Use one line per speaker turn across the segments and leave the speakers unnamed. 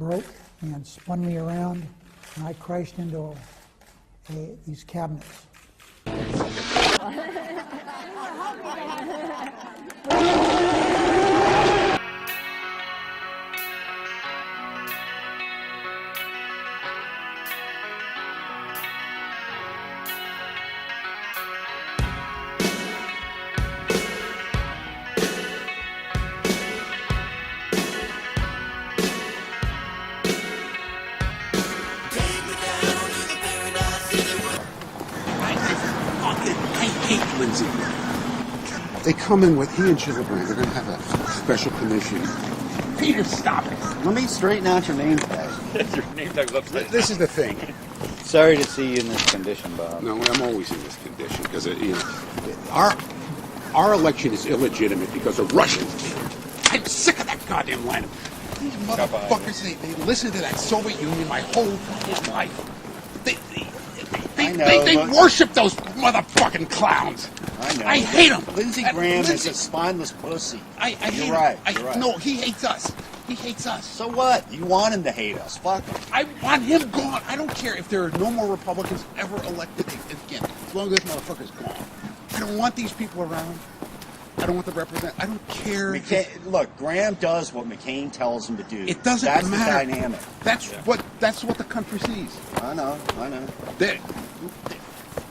broke and spun me around, and I crashed into these cabinets.
They come in with, he and Chillibrand, they're going to have a special commission.
Peter, stop it.
Let me straighten out your name tag.
Your name tag's upside down.
This is the thing.
Sorry to see you in this condition, Bob.
No, I'm always in this condition because, our election is illegitimate because of Russians. I'm sick of that goddamn line. These motherfuckers, they listen to that Soviet Union my whole fucking life. They worship those motherfucking clowns.
I know.
I hate them.
Lindsey Graham is a spineless pussy.
I hate
You're
him.
right. You're right.
No, he hates us. He hates us.
So what? You want him to hate us. Fuck him.
I want him gone. I don't care if there are no more Republicans ever elected again. As long as this motherfucker's gone. I don't want these people around. I don't want to represent. I don't care.
Look, Graham does what McCain tells him to do.
It doesn't
That's
matter.
That's the dynamic.
That's what the country sees.
I know.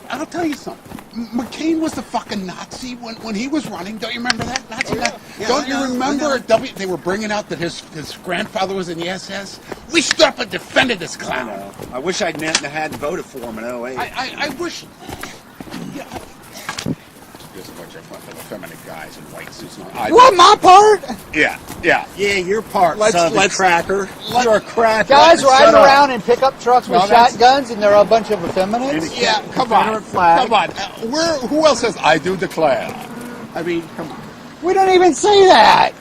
I'll tell you something. McCain was the fucking Nazi when he was running. Don't you remember that Nazi?
Yeah,
Don't you remember they were bringing out that his grandfather was in the SS? We stood up and defended this clown.
I know. I wish I'd hadn't voted for him in 08.
I wish. Yeah. There's a bunch of effeminate guys in white suits.
What, my part?
Yeah.
Yeah, your part, son of a cracker. You're a cracker.
Guys riding around in pickup trucks with shotguns, and they're a bunch of effeminates?
Yeah, come on. Come on. Who else says, I do declare? I mean, come on.
We don't even say that.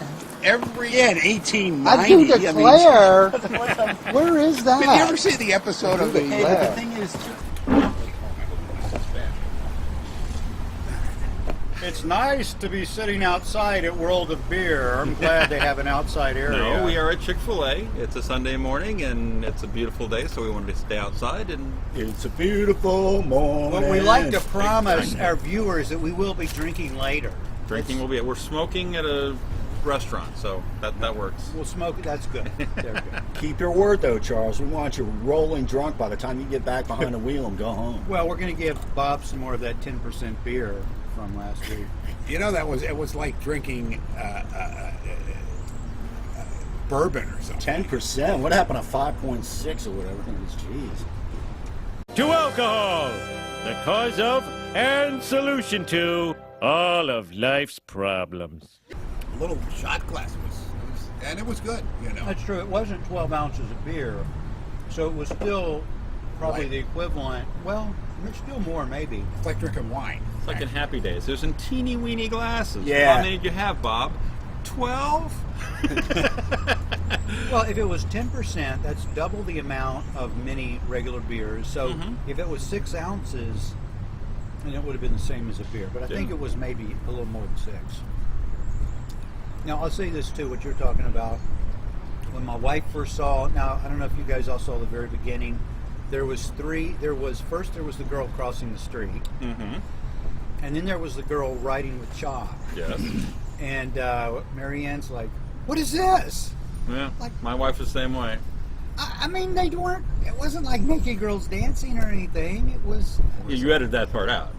In 1890.
I do declare. Where is that?
Did you ever see the episode of the...
The thing is...
It's nice to be sitting outside at World of Beer. I'm glad they have an outside area.
No, we are at Chick-fil-A. It's a Sunday morning, and it's a beautiful day, so we wanted to stay outside. And
it's a beautiful morning.
But we like to promise our viewers that we will be drinking later.
Drinking will be... We're smoking at a restaurant, so that works.
We'll smoke it. That's good. They're good.
Keep your word, though, Charles. We want you rolling drunk by the time you get back behind the wheel and go home.
Well, we're going to give Bob some more of that 10% beer from last week.
You know, it was like drinking bourbon or something.
10%? What happened to 5.6 or whatever? Jeez.
To alcohol, the cause of and solution to all of life's problems.
A little shot glass and it was good, you know.
That's true. It wasn't 12 ounces of beer, so it was still probably the equivalent. Well, it's still more, maybe.
It's like drinking wine.
It's like in Happy Days. There's in teeny-weeny glasses.
Yeah.
How many did you have, Bob? 12?
Well, if it was 10%, that's double the amount of many regular beers. So if it was 6 ounces, then it would have been the same as a beer. But I think it was maybe a little more than 6. Now, I'll say this, too, what you're talking about. When my wife first saw, now, I don't know if you guys all saw the very beginning, there was first there was the girl crossing the street. Mm-hmm. And then there was the girl riding with chalk.
Yes.
And Marianne's like, what is this?
Yeah,
Like,
my wife is the same way.
I mean, it wasn't like naked girls dancing or anything. It was...
You edited that part out.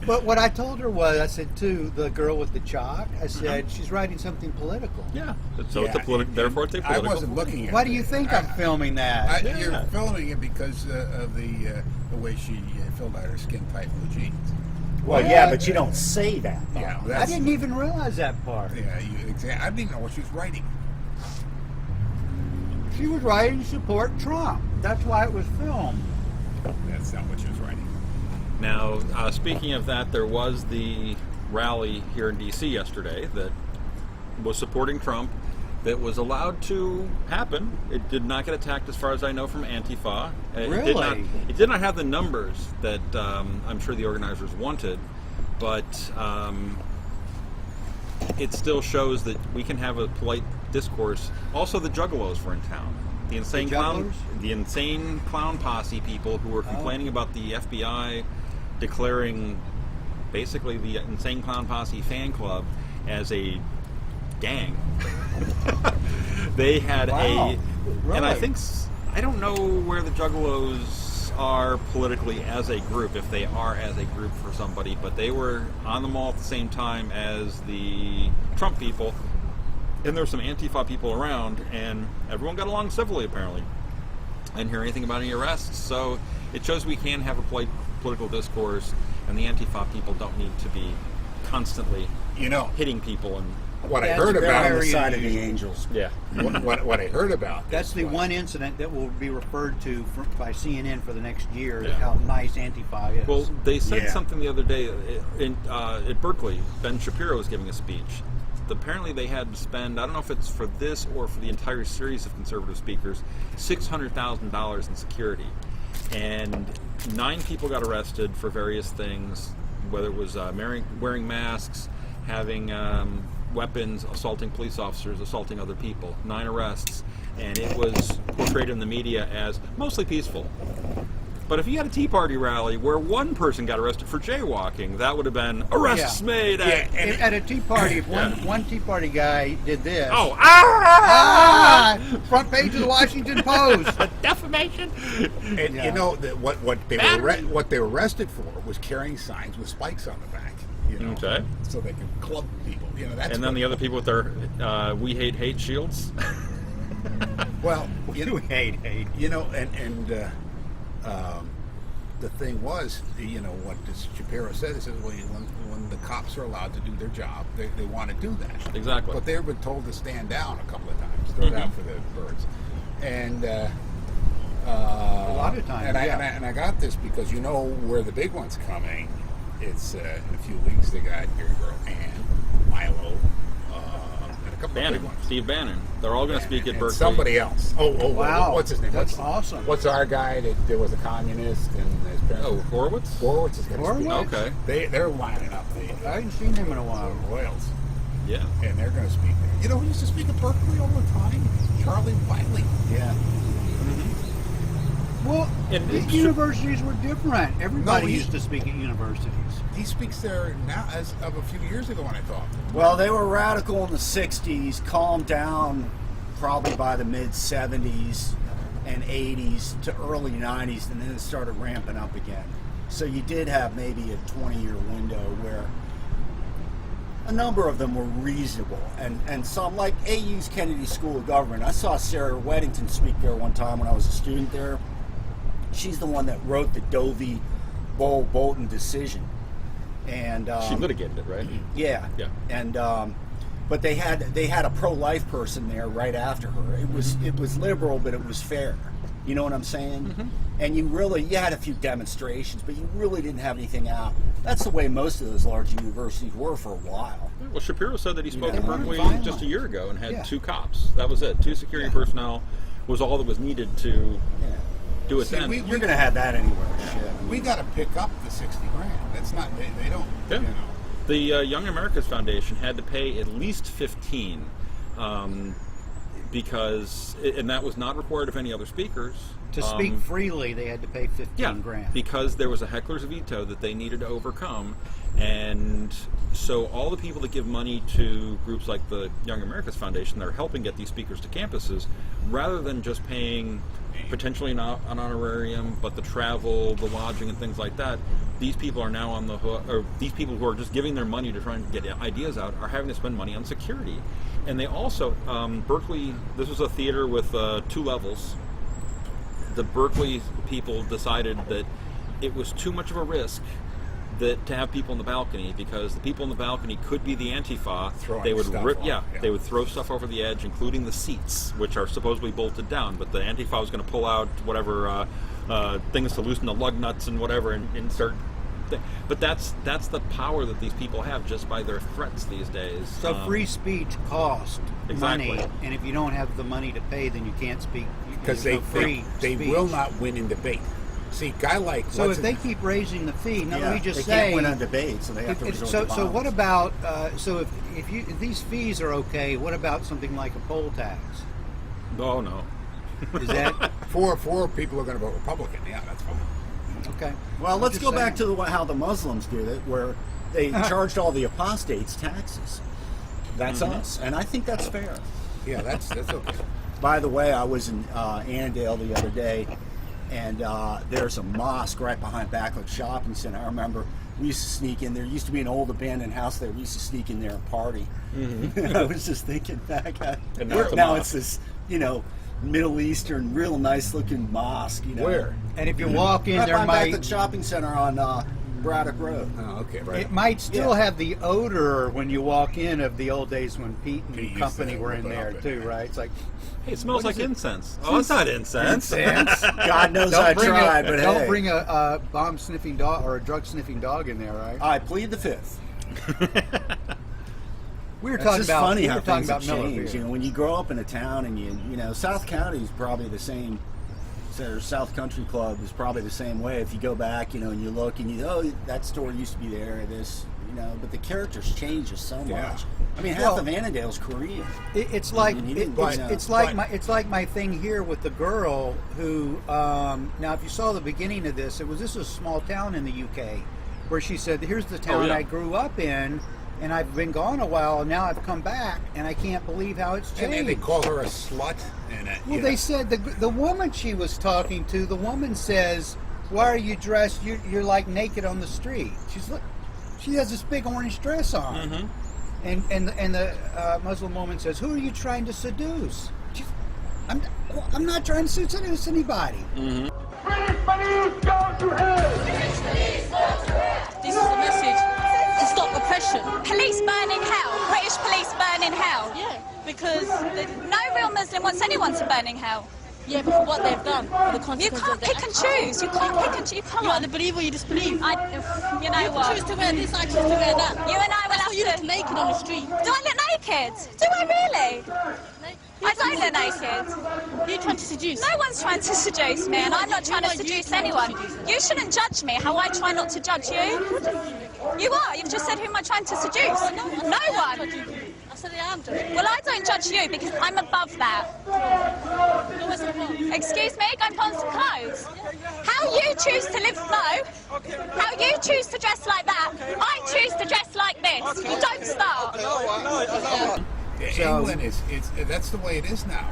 But what I told her was, I said to the girl with the chalk, I said, she's writing something political.
Yeah. So it's a therefore it's a political.
I wasn't looking at
Why do you think I'm filming that?
You're filming it because of the way she filled out her skin tight blue jeans.
Well, yeah, but you don't say that.
Yeah,
I didn't even realize that part.
Yeah, I didn't even know what she was writing.
She was writing support Trump. That's why it was filmed.
That's not what she was writing.
Now, speaking of that, there was the rally here in D.C. yesterday that was supporting Trump that was allowed to happen. It did not get attacked, as far as I know, from Antifa.
Really?
It did not have the numbers that I'm sure the organizers wanted, but it still shows that we can have a polite discourse. Also, the Juggalos were in town. The insane clown posse people who were complaining about the FBI declaring basically the Insane Clown Posse fan club as a gang. They had
Wow. Really?
and I don't know where the Juggalos are politically as a group, if they are as a group for somebody, but they were on the mall at the same time as the Trump people, and there were some Antifa people around, and everyone got along civilly apparently. I didn't hear anything about any arrests, so it shows we can have a political discourse, and the Antifa people don't need to be constantly hitting people. And
What I
That's
heard
very
about
On the side of the
unusual.
angels.
yeah,
what I heard about
That's the
was-
one incident that will be referred to by CNN for the next year.
Yeah.
How nice Antifa is.
well, they said
Yeah.
something the other day at Berkeley. Ben Shapiro was giving a speech. Apparently, they had to spend, I don't know if it's for this or for the entire series of conservative speakers, $600,000 in security. And 9 people got arrested for various things, whether it was wearing masks, having weapons, assaulting police officers, assaulting other people. 9 arrests, and it was portrayed in the media as mostly peaceful. But if you had a Tea Party rally where one person got arrested for jaywalking, that would have been arrests
Yeah.
made at...
At a Tea Party, if
Yeah.
one Tea Party guy did this.
Oh,
Front page of the Washington Post.
defamation!
And
Yeah.
you know that what they were arrested for was carrying signs with spikes on the back.
Okay.
So they could club people. That's
And then the other people with their "We hate" shields.
well,
You hate.
the thing was, what Shapiro said, he says, well, when the cops are allowed to do their job, they want to do that.
Exactly.
But they've been told to stand down a couple of times, throw it out for the birds. And
A lot of times,
and I got this because where the big one's coming. It's in a few weeks. They got your girl Ann, Milo, and a couple of
Bannon,
big ones.
Steve Bannon. They're all going to speak at
And
Berkeley.
somebody else.
Wow.
What's his name?
That's awesome.
What's our guy that there was a communist and his parents?
Oh, Horowitz?
Horowitz is going to speak.
Horowitz?
Okay.
They're lining up the
I haven't seen him in a while.
Royals,
Yeah.
and they're going to speak there. Who used to speak at Berkeley all the time? Charlie Wiley.
Yeah. Well,
And
the
it's-
universities were different. Everybody
No, he-
used to speak at universities.
He speaks there now as of a few years ago, I thought.
Well, they were radical in the 60s, calmed down probably by the mid-70s and 80s to early 90s, and then it started ramping up again. So you did have maybe a 20-year window where a number of them were reasonable, and some, like AU's Kennedy School of Government. I saw Sarah Weddington speak there one time when I was a student there. She's the one that wrote the Dovey Bolton decision. And
She litigated it, right?
yeah.
Yeah.
And but they had a pro-life person there right after her. It was liberal, but it was fair. You know what I'm saying? And you had a few demonstrations, but you really didn't have anything out. That's the way most of those large universities were for a while.
Well, Shapiro said that he spoke
Yeah.
at Berkeley
Violent.
just a year ago and had
Yeah.
2 cops. That was it. 2 security personnel was all that was needed to
Yeah.
do it
See,
then.
You're going to have that anywhere. Shit.
We got to pick up the $60,000. That's not. They don't.
Yeah.
You know.
The Young America's Foundation had to pay at least 15, because, and that was not required of any other speakers.
To speak freely, they had to pay $15,000.
Because there was a heckler's veto that they needed to overcome, and so all the people that give money to groups like the Young America's Foundation that are helping get these speakers to campuses, rather than just paying potentially an honorarium, but the travel, the lodging, and things like that, these people are now on the hook, or these people who are just giving their money to try and get ideas out are having to spend money on security. And they also, Berkeley, this was a theater with 2 levels. The Berkeley people decided that it was too much of a risk to have people in the balcony, because the people in the balcony could be the Antifa.
Throwing
They would
stuff
rip,
off,
yeah,
yeah.
they would throw stuff over the edge, including the seats, which are supposedly bolted down. But the Antifa was going to pull out whatever things to loosen the lug nuts and whatever, and start. But that's the power that these people have just by their threats these days.
So free speech costs money,
Exactly.
and if you don't have the money to pay, then you can't speak.
Because
There's
they
no free
they
speech.
will not win in debate. See, guy like
So if they keep raising the fee, now let me just
they
say,
can't win on debate, so they have to resort to
so what
violence.
about if these fees are okay? What about something like a poll tax?
Oh no.
Is that
four people are going to vote Republican? Yeah, that's fine.
okay?
Well, let's
Just
go
saying.
back to how the Muslims did it, where they charged all the apostates taxes. That's us, and I think that's fair.
Yeah, that's okay.
By the way, I was in Annandale the other day, and there's a mosque right behind Backlick Shopping Center. I remember we used to sneak in there. Used to be an old abandoned house there. We used to sneak in there and party. I was just thinking back,
And now it's a
now
mosque.
it's this, Middle Eastern, real nice looking mosque.
Where?
And if you walk in,
Right
there
behind
might
Backlick Shopping Center on Braddock Road.
Oh, okay, right.
it might still
Yeah.
have the odor when you walk in of the old days when Pete and
Pete used
company
to
were in
whip it
there
up in
too,
there.
right? It's like
Hey, it smells
What
like
is it?
incense. Oh, it's not incense.
God knows I tried, but
don't
hey.
bring a bomb sniffing dog or a drug sniffing dog in there, right?
I plead the fifth.
We were
It's
talking
just
about
funny
we
how
were talking
things have
about Miller
changed.
beer.
When you grow up in a town and South County is probably the same. So South Country Club is probably the same way. If you go back, and you look and that store used to be there. But the characters change just so much.
Yeah.
I mean, half
Well,
of Annandale's Korean.
It's like
You didn't know.
it's like my thing here with the girl who now if you saw the beginning of this, this is a small town in the UK where she said, "Here's the town
yeah.
I grew up in, and I've been gone a while, and now I've come back, and I can't believe how it's changed."
And then they call her a slut. And
Well, they said the woman she was talking to, the woman says, "Why are you dressed? You're like naked on the street." She has this big orange dress on, and the Muslim woman says, "Who are you trying to seduce?" I'm not trying to seduce anybody.
This is the message to stop oppression. Police burn in hell. British police burn in hell. Yeah, because no real Muslim wants anyone to burn in hell. Yeah, but for what they've done, for the consequences. You can't pick and choose. You can't pick and choose. You can't. You either believe or you disbelieve. You know what? You choose to wear this, I choose to wear that. You and I will have to. You look naked on the street. Do I look naked? Do I really? I don't look naked. You're trying to seduce. No one's trying to seduce me, and I'm not trying to seduce anyone. You shouldn't judge me how I try not to judge you. You are. You've just said who am I trying to seduce? No one. I said I am judging. Well, I don't judge you because I'm above that. Excuse me, go and put on some clothes. How you choose to live low, how you choose to dress like that, I choose to dress like this. You don't start.
England that's the way it is now.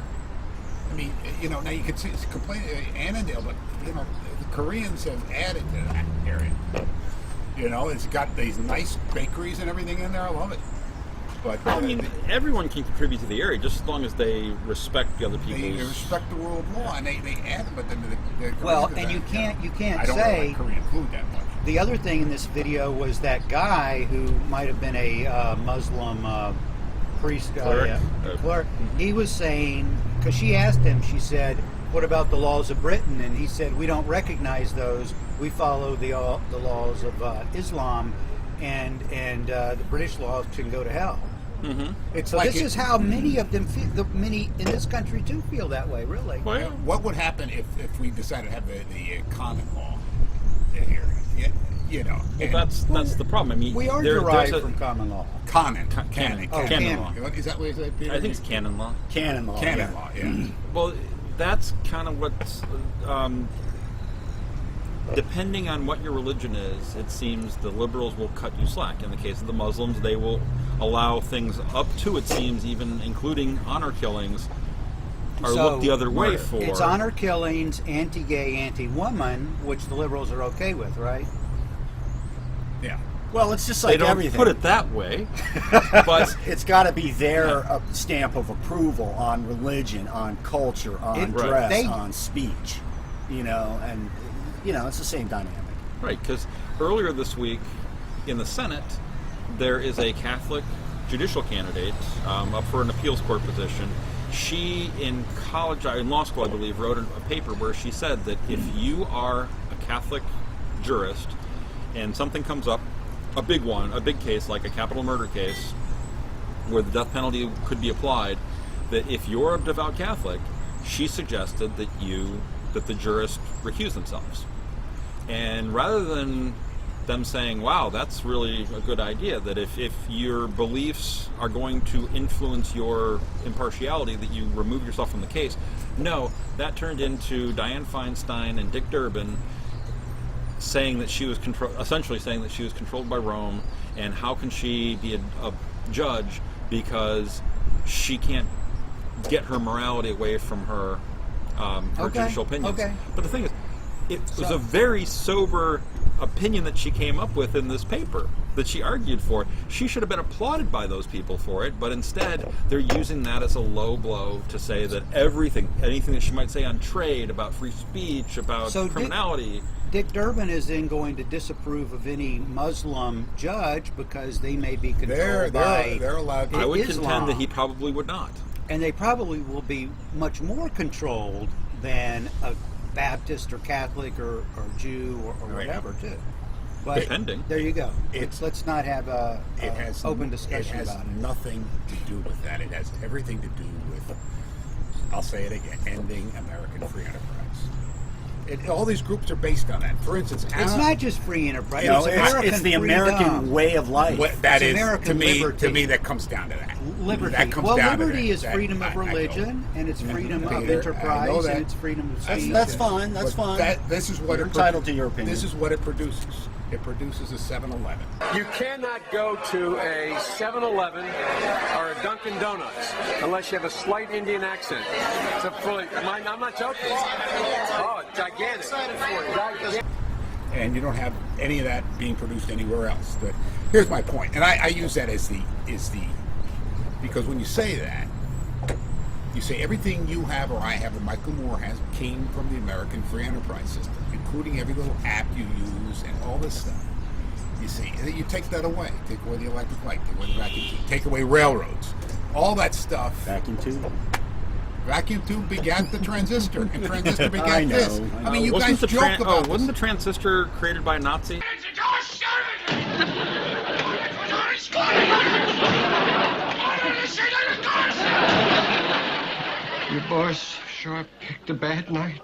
I mean, now you could complain Annandale, but the Koreans have added to that area. It's got these nice bakeries and everything in there. I love it. But
I mean, everyone can contribute to the area just as long as they respect the other
they
people's.
respect the rule of law, and they add it, but then the
Well,
Koreans
and
are
you can't
I don't
say
like Korean food that much.
the other thing in this video was that guy who might have been a Muslim priest guy, clerk. He was saying, because she asked him, she said, "What about the laws of Britain?" And he said, "We don't recognize those. We follow the laws of Islam, and the British laws can go to hell."
It's
So
like
this is how many of them feel. Many in this country too feel that way. Really.
Well, yeah.
What would happen if we decided to have the common law here?
Well, that's the problem. I mean,
We are
there's
derived
a
from common law.
Canon
canon
canon.
law.
Is that what you say, Peter?
I think it's canon law.
Canon law.
canon
yeah.
law. Yeah.
Well, that's kind of what's. Depending on what your religion is, it seems the liberals will cut you slack. In the case of the Muslims, they will allow things up to, it seems, even including honor killings, or look the other way for.
It's honor killings, anti-gay, anti-woman, which the liberals are okay with, right?
Yeah.
Well, it's just
They
like
don't
everything.
put it that way, but
It's got to be their stamp of approval on religion, on culture, on
Right.
dress,
They-
on speech. And it's the same dynamic.
right, because earlier this week in the Senate, there is a Catholic judicial candidate up for an appeals court position. She, in law school, I believe, wrote a paper where she said that if you are a Catholic jurist and something comes up, a big case like a capital murder case where the death penalty could be applied, that if you're a devout Catholic, she suggested that the jurists recuse themselves. And rather than them saying, wow, that's really a good idea, that if your beliefs are going to influence your impartiality, that you remove yourself from the case. No, that turned into Dianne Feinstein and Dick Durbin saying that she was essentially saying that she was controlled by Rome, and how can she be a judge because she can't get her morality away from her judicial opinions.
Okay.
But the thing is, it was a very sober opinion that she came up with in this paper that she argued for. She should have been applauded by those people for it, but instead they're using that as a low blow to say that anything that she might say on trade, about free speech, about criminality.
Dick Durbin is then going to disapprove of any Muslim judge because they may be controlled by
they're allowed to.
I would
Islam.
contend that he probably would not.
And they probably will be much more controlled than a Baptist or Catholic or Jew or whatever, too. But
Depending.
there you go.
It's-
Let's not have a open discussion
It has
about it.
nothing to do with that. It has everything to do with, I'll say it again, ending American free enterprise. All these groups are based on that. For instance,
It's not just free enterprise.
You know,
American
it's the American
freedom.
way of life.
that
It's
is
American
to me.
liberty.
To me, that comes down to that.
Liberty.
That comes
Well,
down to
liberty
that.
is
That-
freedom of
I know.
religion, and it's freedom of
Peter, I
enterprise,
know that.
and it's freedom of speech.
That's fine. That's
But
fine.
This is what
You're
it
entitled to your opinion.
This is what it produces. It produces a 7-Eleven.
You cannot go to a 7-Eleven or a Dunkin' Donuts unless you have a slight Indian accent. I'm not joking. Oh, it's gigantic.
And you don't have any of that being produced anywhere else. But here's my point, and I use that as the because when you say that, you say everything you have or I have or Michael Moore has came from the American free enterprise system, including every little app you use and all this stuff. You see, you take that away. Take away the electric light, take away the vacuum tube, take away railroads, all that stuff.
Vacuum tube.
Vacuum tube begat the transistor, and transistor begat
I know,
this.
I
I mean, you guys joke about
wasn't the
this.
transistor created by a Nazi?
Your boss sure picked a bad night.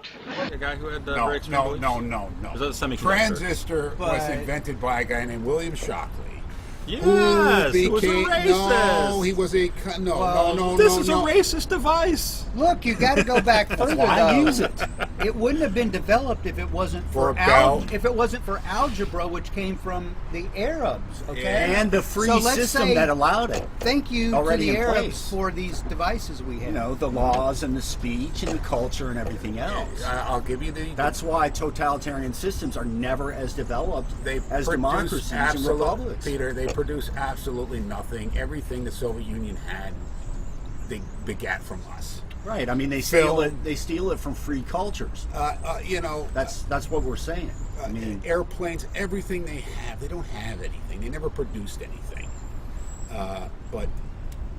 The guy who had
No.
very extreme beliefs?
Is
that a semiconductor?
Transistor was
But-
invented by a guy named William Shockley.
Yes,
Who
it was a
became
racist.
no, he was a no.
This is a racist device.
Look, you got to go back further.
why I use it.
It wouldn't have been developed if it wasn't
For
for
a bell.
if it wasn't for algebra, which came from the Arabs. Okay,
And the free
So let's
system
say
that allowed it.
Thank you
already
to the
in
Arabs
place.
for these devices we have.
You know, the laws and the speech and the culture and everything else.
I'll give you the.
That's why totalitarian systems are never as developed
They
as
produce
democracies and
absolute-
republics.
Peter, they produce absolutely nothing. Everything the Soviet Union had, they begat from us.
Right. I mean, they
Phil-
steal it. They steal it from free cultures.
You know,
That's what we're saying. I mean,
airplanes, everything they have, they don't have anything. They never produced anything. But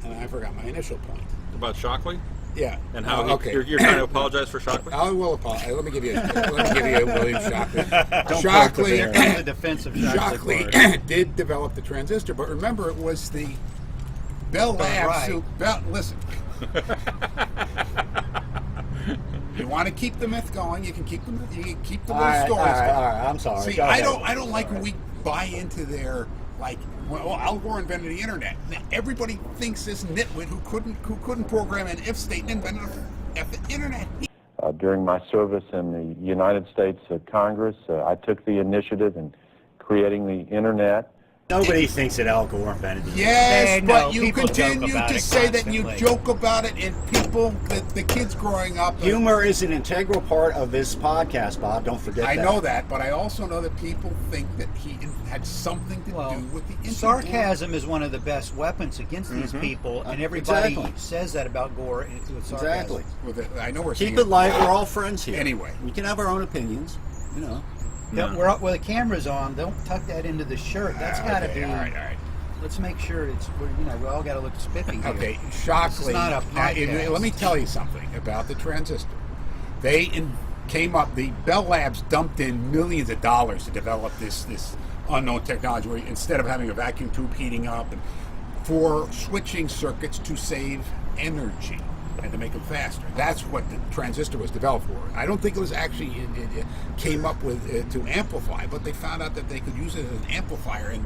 and I forgot my initial point.
About Shockley?
Yeah.
And how
okay.
you're trying to apologize for Shockley?
I will apologize. Let me give you a William Shockley.
Don't
Shockley,
poke the bear.
the defense of
Shockley
Shockley.
did develop the transistor, but remember, it was the Bell Labs.
right.
Listen, you want to keep the myth going? You can keep the myth. You can keep the little stories going.
all right. I'm sorry.
See,
Go
I
ahead.
don't like when we buy into their like. Well, Al Gore invented the internet. Now, everybody thinks this nitwit who couldn't program an if statement invented the internet.
During my service in the United States Congress, I took the initiative in creating the internet.
Nobody thinks that Al Gore invented the
Yes,
No,
but you
people joke
continue
about
to
it
say that you
constantly.
joke about it, and people, the kids growing up.
Humor is an integral part of this podcast, Bob. Don't forget
I
that.
know that, but I also know that people think that he had something to do with the internet.
Sarcasm is one of the best weapons against these people, and everybody
Exactly.
says that about Gore with sarcasm.
Exactly.
With it, I know we're
Keep
seeing
it light. We're all friends here.
Anyway.
we can have our own opinions. You know.
We're up, well, the camera's on. Don't tuck that into the shirt. That's got to
okay,
be.
all right.
Let's make sure we all got to look spiffy here.
Okay, Shockley.
This is not a podcast.
Let me tell you something about the transistor. They came up. The Bell Labs dumped in millions of dollars to develop this unknown technology. Where instead of having a vacuum tube heating up, and for switching circuits to save energy. and to make them faster. That's what the transistor was developed for. I don't think it was actually it came up with to amplify, but they found out that they could use it as an amplifier. And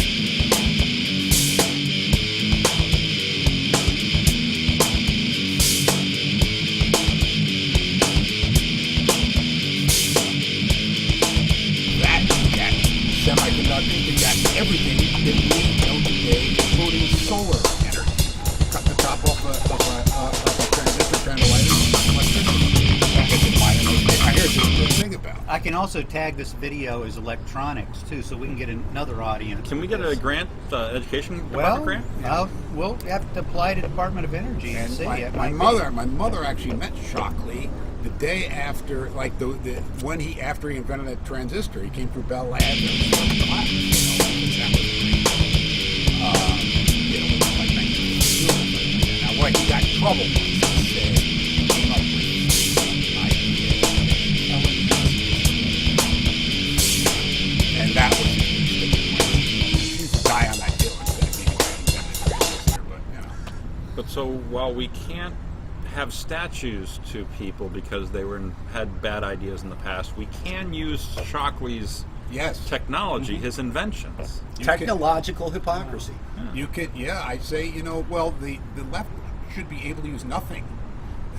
semiconductors, they got everything that we know today, including solar energy. Cut the top off a transistor, trying to light it, electricity. I hear it's a good thing about it.
I can also tag this video as electronics too, so we can get another audience.
Can we get a grant, education
Well,
grant?
we'll have to apply to Department of Energy and see.
My mother actually met Shockley the day after, like after he invented the transistor. He came through Bell Labs and now what he got in trouble was he came up with an idea, and that was he's the guy on that hill instead of being the guy who invented the transistor.
But so while we can't have statues to people because they had bad ideas in the past, we can use Shockley's technology, his inventions.
Technological hypocrisy.
You could, I'd say, well, the left should be able to use nothing.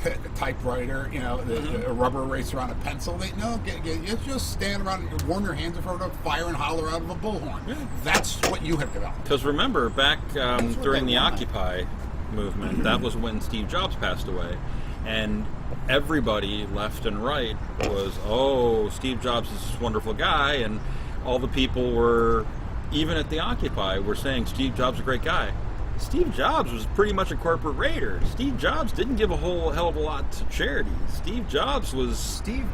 A typewriter, a rubber eraser on a pencil. You just stand around and warm your hands in front of a fire and holler out of a bullhorn. Yeah. That's what you have developed.
Because remember, back during the Occupy movement, that was when Steve Jobs passed away, and everybody left and right was, Steve Jobs is this wonderful guy, and all the people were, even at the Occupy, were saying Steve Jobs is a great guy. Steve Jobs was pretty much a corporate raider. Steve Jobs didn't give a whole hell of a lot to charity. Steve Jobs wasn't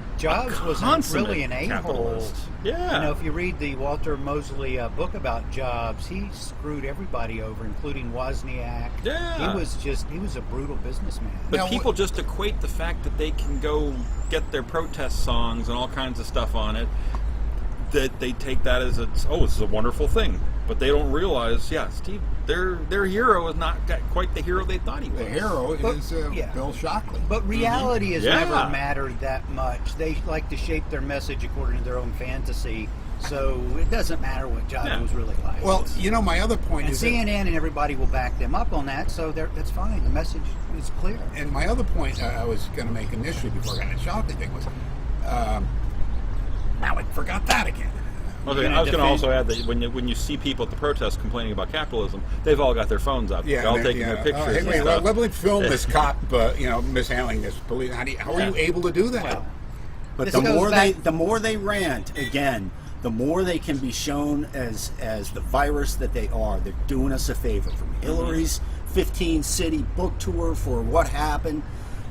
really an a-hole.
Yeah.
If you read the Walter Mosley book about Jobs, he screwed everybody over, including Wozniak.
Yeah.
He was a brutal businessman.
But people just equate the fact that they can go get their protest songs and all kinds of stuff on it, that they take that as this is a wonderful thing. But they don't realize, Steve, their hero is not quite the hero they thought he was.
The hero is Bill Shockley.
But reality has never mattered that much. They like to shape their message according to their own fantasy, so it doesn't matter what Jobs was really like.
Well, my other point is
CNN and everybody will back them up on that, so that's fine. The message is clear.
And my other point I was going to make initially before I got the Shockley thing was, now I forgot that again.
Okay, I was going to also add that when you see people at the protest complaining about capitalism, they've all got their phones up. They're all taking their pictures.
Let me film this cop, mishandling this police. How are you able to do that?
Well, but the more they rant, again, the more they can be shown as the virus that they are. They're doing us a favor. From Hillary's 15-city book tour for what happened,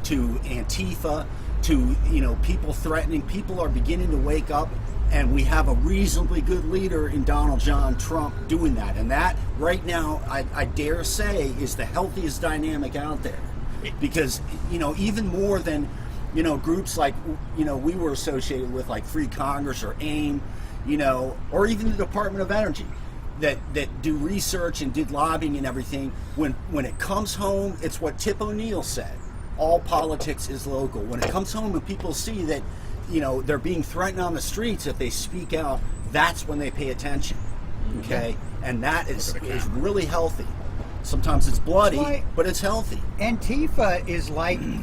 to Antifa, to people threatening. People are beginning to wake up. And we have a reasonably good leader in Donald John Trump doing that. And that, right now, I dare say, is the healthiest dynamic out there. Because, even more than, groups like, we were associated with, like Free Congress or AIM, or even the Department of Energy, that do research and did lobbying and everything. When it comes home, it's what Tip O'Neill said. All politics is local. When it comes home and people see that, they're being threatened on the streets, if they speak out, that's when they pay attention. Okay? And that is really healthy. Sometimes it's bloody, but it's healthy.
Antifa is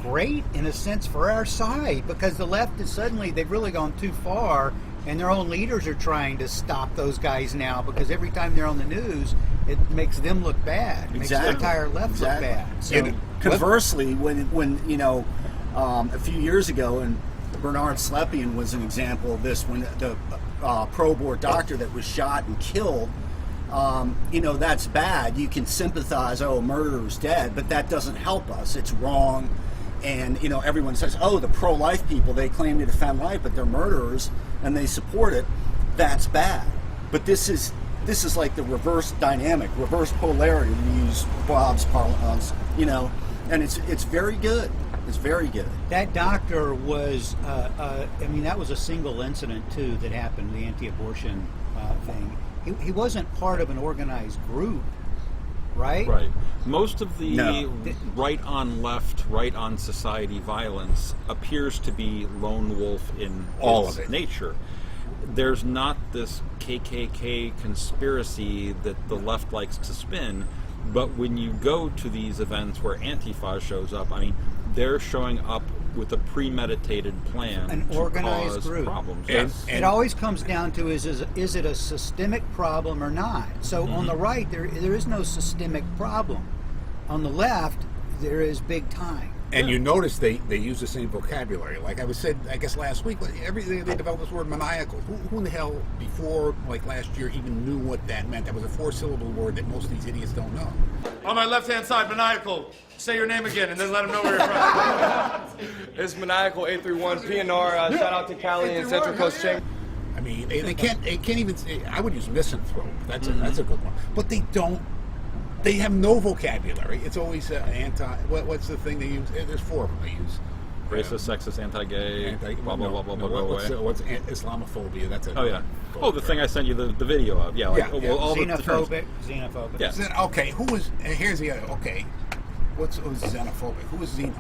great in a sense for our side, because the left is they've really gone too far, and their own leaders are trying to stop those guys now, because every time they're on the news, it makes them look bad. It makes the entire left look bad.
So, conversely, when a few years ago, and Bernard Slepian was an example of this, when the pro-abort doctor that was shot and killed, that's bad. You can sympathize, a murderer's dead, but that doesn't help us. It's wrong. And, everyone says, the pro-life people, they claim to defend life, but they're murderers, and they support it. That's bad. But this is like the reverse dynamic, reverse polarity, to use Bob's parlance, and it's very good. It's very good.
That doctor was, that was a single incident, too, that happened, the anti-abortion thing. He wasn't part of an organized group. right?
Right. Most of the
No.
right on left, right on society violence appears to be lone wolf in
All
its
of it.
nature. There's not this KKK conspiracy that the left likes to spin, but when you go to these events where Antifa shows up, I mean, they're showing up with a premeditated plan
An
to
organized
cause
group.
problems.
And-
Yes.
It always comes down to is it a systemic problem or not? So on the right, there is no systemic problem. On the left, there is big time.
And you notice they use the same vocabulary. Like I was said, I guess last week, they developed this word maniacal. Who in the hell before like last year even knew what that meant? That was a 4-syllable word that most of these idiots don't know.
On my left-hand side, maniacal. Say your name again, and then let them know where you're from.
It's maniacal 831 PNR. Shout out to Cali and Central Coast Chamber.
I mean, they can't even. I would use misanthrope. That's a good one. But they don't. They have no vocabulary. It's always anti. What's the thing they use? There's 4 of them they use.
Racist, sexist, anti-gay, blah, blah, blah, blah, blah, go away.
What's Islamophobia? That's a.
Oh, yeah. Oh, the thing I sent you the video of. Yeah, like,
Yeah.
all the terms.
Xenophobic.
Yeah.
Okay, who was? Here's the other. Okay, who's xenophobic? Who was Xeno?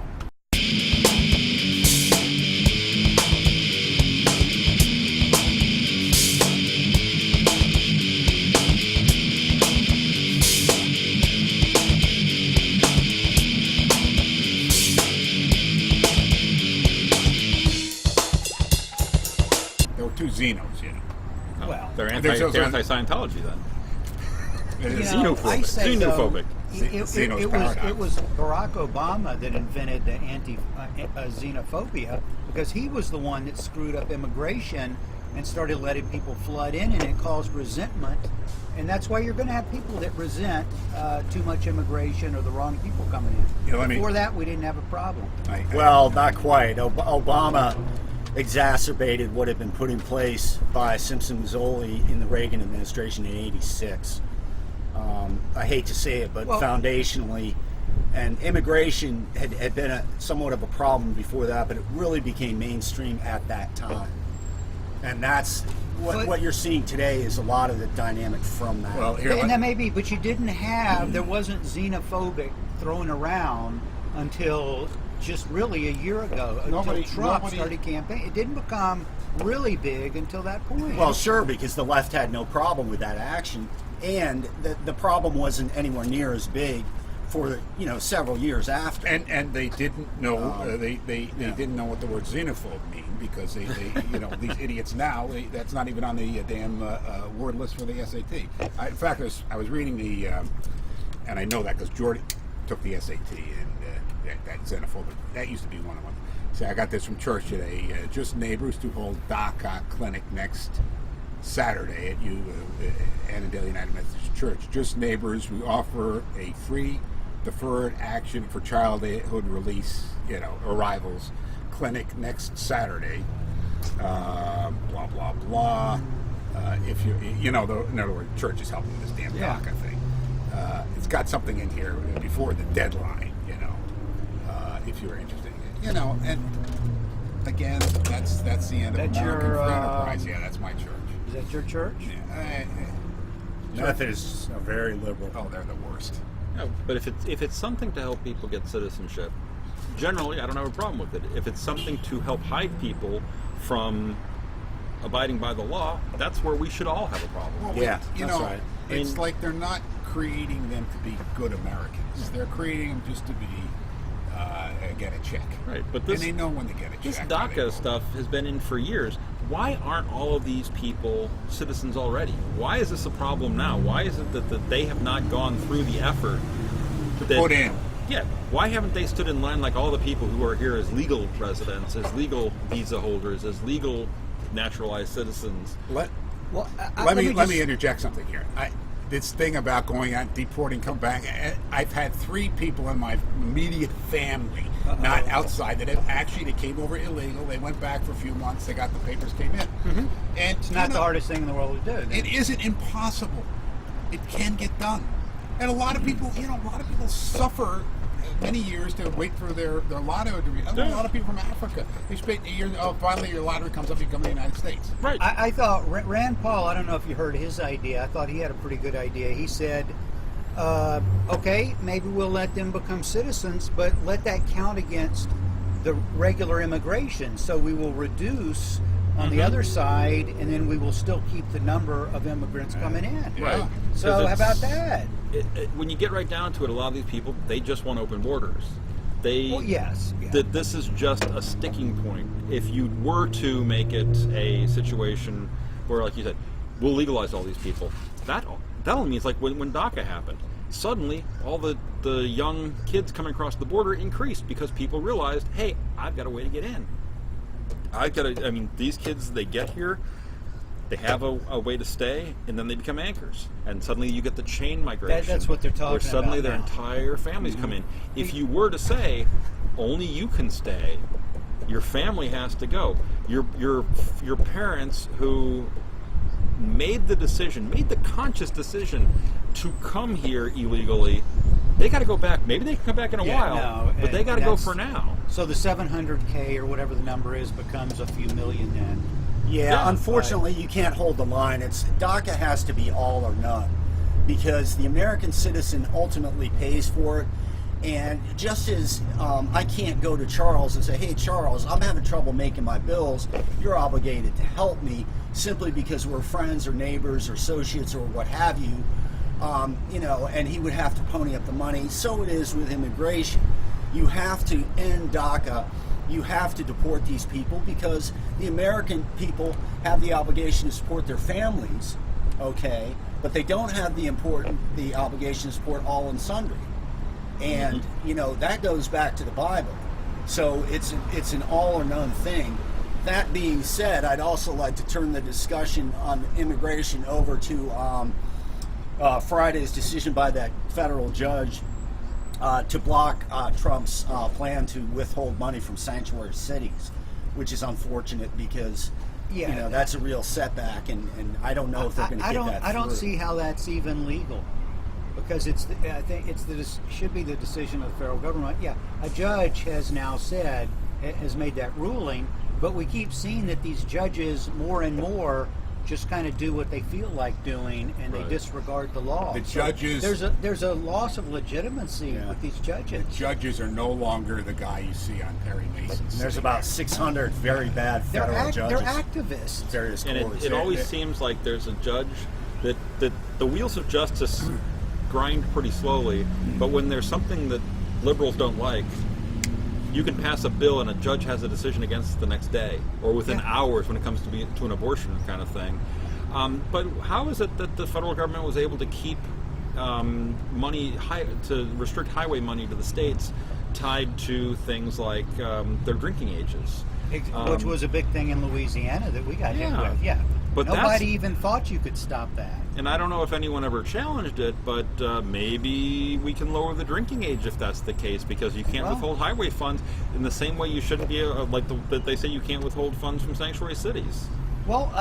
There were 2 Xenos, you know.
Oh,
Well,
they're
there's-
anti-Scientology then.
I say, though,
Xenophobic.
it was Barack Obama that invented the xenophobia because he was the one that screwed up immigration and started letting people flood in, and it caused resentment. And that's why you're going to have people that resent too much immigration or the wrong people coming in.
You know,
Before that, we didn't have a problem.
Well, not quite. Obama exacerbated what had been put in place by Simpson-Mazzoli in the Reagan administration in '86. I hate to say it, but foundationally, and immigration had been somewhat of a problem before that, but it really became mainstream at that time. And that's what you're seeing today is a lot of the dynamic from that.
Well,
And that may be, but you didn't have, there wasn't xenophobic thrown around until just really a year ago, until Trump started campaigning. It didn't become really big until that point.
Well, sure, because the left had no problem with that action, and the problem wasn't anywhere near as big for several years after.
And they didn't know they didn't know what the word xenophobe mean because they these idiots now that's not even on the damn word list for the SAT. In fact, I was reading the and I know that because Jordan took the SAT and that xenophobic that used to be one of them. So I got this from church today. Just neighbors to hold DACA clinic next Saturday at Annandale United Methodist Church. Just neighbors, we offer a free deferred action for childhood release, arrivals clinic next Saturday. Blah blah blah. If you, in other words, church is helping this damn DACA thing. It's got something in here before the deadline. If you're interested, and again, that's the end of
That's
American
your,
Free Enterprise. Yeah, that's my church.
Is that your church?
Yeah,
Methodists are very liberal.
Oh, they're the worst.
No, but if it's something to help people get citizenship, generally I don't have a problem with it. If it's something to help hide people from abiding by the law, that's where we should all have a problem.
Well, right. It's like they're not creating them to be good Americans. They're creating them just to be get a check.
Right, but this,
and they know when to get a
this
check.
This DACA stuff has been in for years. Why aren't all of these people citizens already? Why is this a problem now? Why is it that they have not gone through the effort
to put in?
Yeah, why haven't they stood in line like all the people who are here as legal residents, as legal visa holders, as legal naturalized citizens?
Let me interject something here. This thing about going out, deporting, come back. I've had 3 people in my immediate family, not outside, that actually came over illegal. They went back for a few months. They got the papers, came in.
Mm-hmm.
And
it's not the hardest thing in the world to do.
It isn't impossible. It can get done. And a lot of people, suffer many years to wait for their lottery to be. A lot of people from Africa, they spend years. Oh, finally your lottery comes up. You come to the United States.
Right.
I thought Rand Paul. I don't know if you heard his idea. I thought he had a pretty good idea. He said, okay, maybe we'll let them become citizens, but let that count against the regular immigration. So we will reduce on the other side, and then we will still keep the number of immigrants coming in.
Right.
So how about that?
When you get right down to it, a lot of these people, they just want open borders. This is just a sticking point. If you were to make it a situation where, like you said, we'll legalize all these people, that only means like when DACA happened. Suddenly, all the young kids coming across the border increased because people realized, hey, I've got a way to get in. These kids, they get here, they have a way to stay, and then they become anchors. And suddenly you get the chain migration.
That's what they're talking about.
Where suddenly their
now.
entire families come in. If you were to say, only you can stay, your family has to go. Your parents who made the conscious decision to come here illegally, they got to go back. Maybe they can come back in a while, but they got to go for now.
So the 700K or whatever the number is becomes a few million then.
Yeah, unfortunately, you can't hold the line. DACA has to be all or none, because the American citizen ultimately pays for it. And just as I can't go to Charles and say, hey, Charles, I'm having trouble making my bills, you're obligated to help me simply because we're friends or neighbors or associates or what have you, and he would have to pony up the money. So it is with immigration. You have to end DACA. You have to deport these people because the American people have the obligation to support their families, okay, but they don't have the obligation to support all and sundry. And, that goes back to the Bible. So it's an all or none thing. That being said, I'd also like to turn the discussion on immigration over to Friday's decision by that federal judge to block Trump's plan to withhold money from sanctuary cities, which is unfortunate because that's a real setback, and I don't know if they're going to get that through.
I don't see how that's even legal, because I think should be the decision of the federal government. Yeah, a judge has made that ruling, but we keep seeing that these judges more and more just kind of do what they feel like doing, and they disregard the law.
The judges,
there's a loss of legitimacy with these judges.
The judges are no longer the guy you see on Perry Mason.
There's about 600 very bad federal judges.
They're activists.
Various courts.
It always seems like there's a judge that the wheels of justice grind pretty slowly, but when there's something that liberals don't like, you can pass a bill and a judge has a decision against it the next day or within hours when it comes to an abortion kind of thing. But how is it that the federal government was able to keep money to restrict highway money to the states tied to things like their drinking ages?
Which was a big thing in Louisiana that we got hit with. Yeah. But nobody even thought you could stop that.
And I don't know if anyone ever challenged it, but maybe we can lower the drinking age if that's the case, because you can't withhold highway funds in the same way you shouldn't be, that they say you can't withhold funds from sanctuary cities.
Well,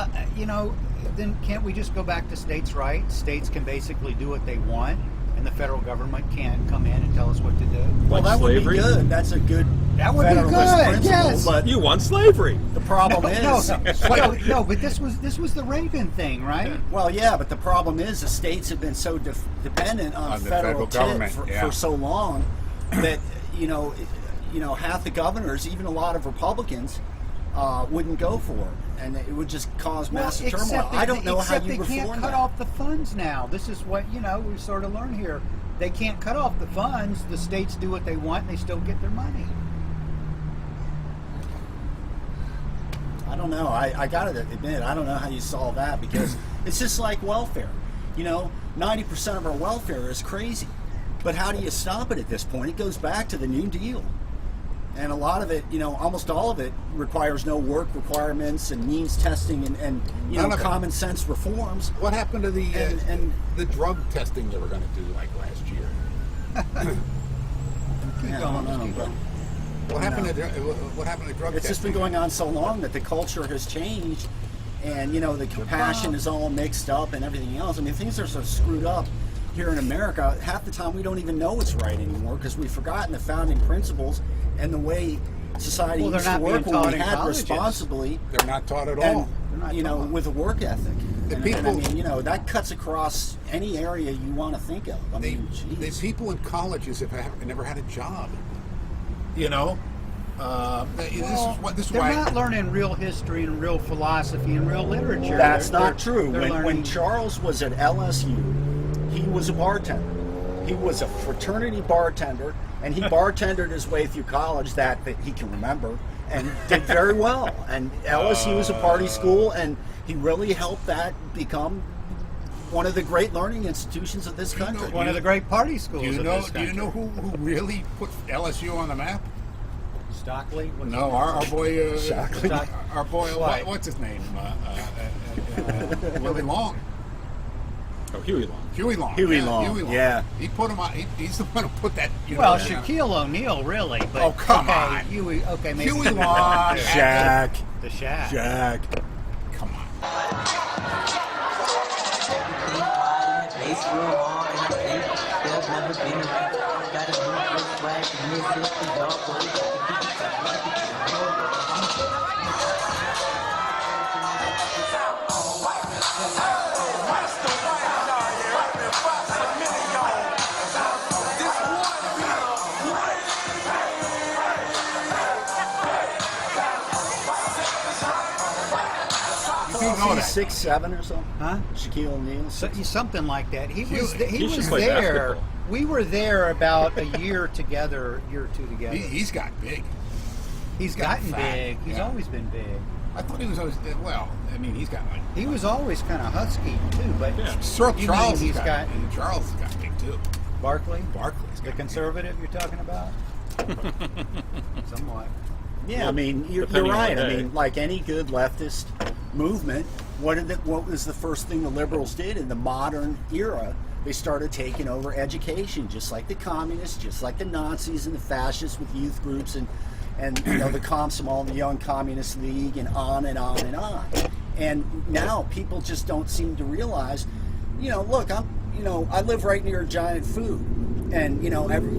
then can't we just go back to states' rights? States can basically do what they want, and the federal government can't come in and tell us what to do.
Well, that slavery would be good. That's a good federalist principle.
Yes.
But
you want slavery.
The problem is
no, but this was the Reagan thing, right?
Well, yeah, but the problem is the states have been so dependent on federal government for so long that half the governors, even a lot of Republicans, wouldn't go for it, and it would just cause massive turmoil. I don't know how you reform that.
They can't cut off the funds now. This is what we sort of learn here. They can't cut off the funds. The states do what they want, and they still get their money.
I don't know. I got to admit, I don't know how you solve that, because it's just like welfare. 90% of our welfare is crazy. But how do you stop it at this point? It goes back to the New Deal. And a lot of it, almost all of it requires no work requirements and means testing and common sense reforms.
What happened to the drug testing they were going to do like last year? What happened to drug testing?
It's just been going on so long that the culture has changed, and the compassion is all mixed up and everything else. I mean, things are so screwed up here in America. Half the time we don't even know what's right anymore because we've forgotten the founding principles and the way society used to work when we had responsibly.
They're not taught at all.
And, with a work ethic. And I mean, that cuts across any area you want to think of. I mean,
the people in colleges have never had a job. This is
They're
why
not learning real history and real philosophy and real literature.
That's not true.
They're
When Charles was at LSU, he was a bartender. He was a fraternity bartender, and he bartended his way through college that he can remember, and did very well. And LSU is a party school, and he really helped that become one of the great learning institutions of this country.
One of the great party schools.
Do you know who really put LSU on the map?
Stockley?
No, our boy.
Stockley.
Our boy. What's his name? Willie Long.
Oh, Huey Long.
Huey Long. Yeah.
He put him on. He's the one who put that.
Well, Shaquille O'Neal, really. But,
oh, come on.
Huey. Okay, maybe.
Huey Long.
Shaq.
The Shaq.
Shaq.
Come on.
He's 6'7" or something.
Huh?
Shaquille O'Neal.
Something like that. He was
just played
there.
basketball.
We were there about a year or two together.
He's got big.
He's gotten
fat.
big. He's always been big.
I thought he was always he's got like.
He was always kind of husky too, but
Charles
he's got
Charles has got big too.
Barkley's
got
the conservative you're talking about. Somewhat.
Yeah, I mean, you're right. I mean, like any good leftist movement, what was the first thing the liberals did in the modern era? They started taking over education, just like the communists, just like the Nazis and the fascists with youth groups and the Komsomol, the Young Communist League, and on and on and on. And now people just don't seem to realize, look, I live right near a giant food. And,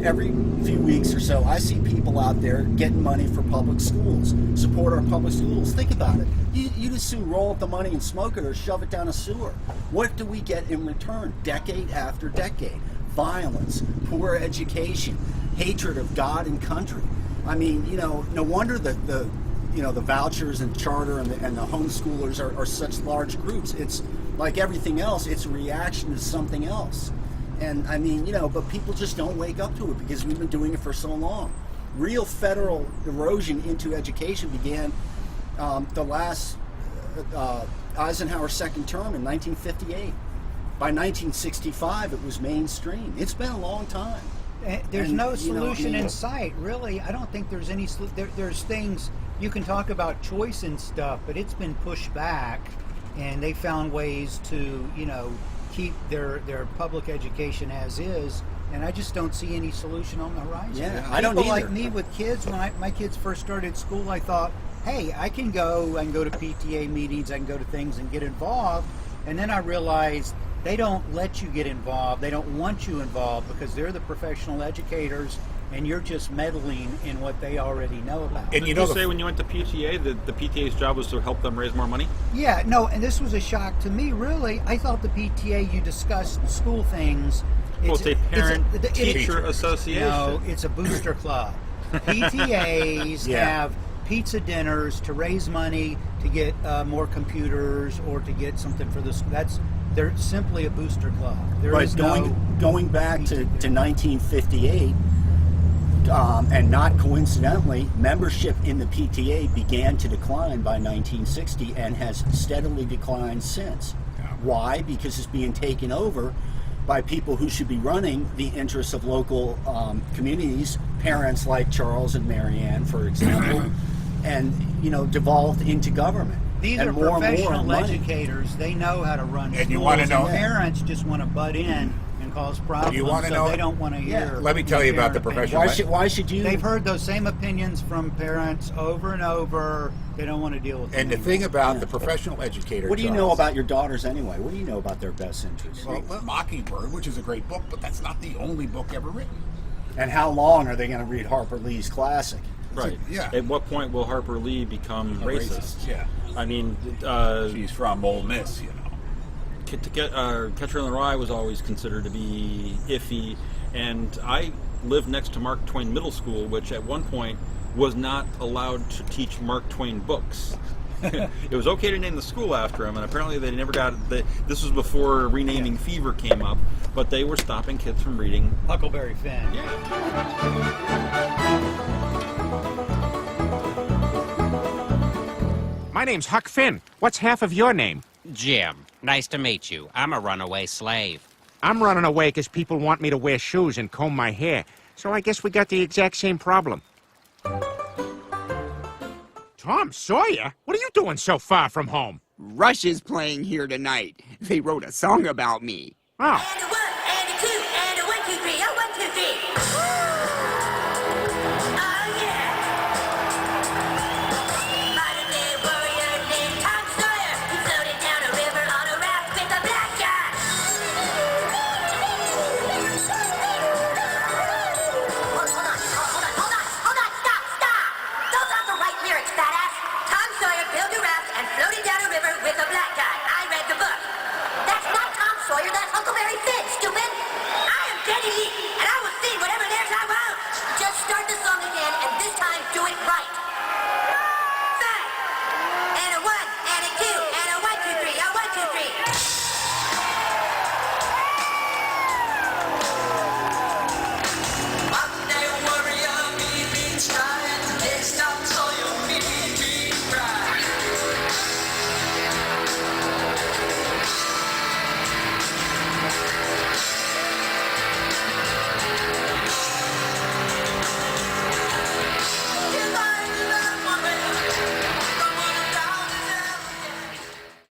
every few weeks or so, I see people out there getting money for public schools, support our public schools. Think about it. You'd as soon roll up the money and smoke it or shove it down a sewer. What do we get in return? Decade after decade. Violence, poor education, hatred of God and country. I mean, no wonder that the vouchers and charter and the homeschoolers are such large groups. It's like everything else. It's a reaction to something else. And I mean, but people just don't wake up to it because we've been doing it for so long. Real federal erosion into education began the last Eisenhower's second term in 1958. By 1965, it was mainstream. It's been a long time.
There's no solution in sight, really. I don't think there's any. There's things you can talk about choice and stuff, but it's been pushed back, and they found ways to, keep their public education as is, and I just don't see any solution on the horizon.
Yeah, I don't either.
People like me with kids, when my kids first started school, I thought, hey, I can go to PTA meetings, I can go to things and get involved, and then I realized they don't let you get involved, they don't want you involved because they're the professional educators and you're just meddling in what they already know about.
And you say when you went to PTA that the PTA's job was to help them raise more money?
Yeah, no, and this was a shock to me, really. I thought the PTA, you discussed school things.
It's a parent-teacher association.
No, it's a booster club. PTAs have pizza dinners to raise money to get more computers or to get something for the school. They're simply a booster club.
Going back to 1958, and not coincidentally, membership in the PTA began to decline by 1960 and has steadily declined since. Why? Because it's being taken over by people who should be running the interests of local communities, parents like Charles and Marianne, for example, and devolved into government.
These are professional educators. They know how to run schools.
And you want to know,
parents just want to butt in and cause problems.
You want to know?
They don't want to hear.
Let me tell you about the professional.
Why should you?
They've heard those same opinions from parents over and over. They don't want to deal with them.
And the thing about the professional educator.
What do you know about your daughters anyway? What do you know about their best interests?
Well, Mockingbird, which is a great book, but that's not the only book ever written.
And how long are they going to read Harper Lee's classic?
Right.
Yeah.
At what point will Harper Lee become racist?
Yeah.
I mean,
she's from Ole Miss,
Catcher in the Rye was always considered to be iffy, and I lived next to Mark Twain Middle School, which at one point was not allowed to teach Mark Twain books. It was okay to name the school after him, and apparently they never got it. This was before renaming fever came up, but they were stopping kids from reading
Huckleberry Finn.
My name's Huck Finn. What's half of your name?
Jim. Nice to meet you. I'm a runaway slave.
I'm running away because people want me to wear shoes and comb my hair. So I guess we got the exact same problem. Tom Sawyer? What are you doing so far from home?
Rush is playing here tonight. They wrote a song about me.
Oh.
And a 1, and a 2, and a 1, 2, 3, a 1, 2, 3. Oh, yeah. Modern day warrior named Tom Sawyer. He floated down a river on a raft with a black guy. Hold on, stop. Those aren't the right lyrics, badass. Tom Sawyer built a raft and floated down a river with a black guy. I read the book. That's not Tom Sawyer, that's Huckleberry Finn, stupid. I am Denny Lee, and I will sing whatever theirs I want. Just start the song again, and this time do it right.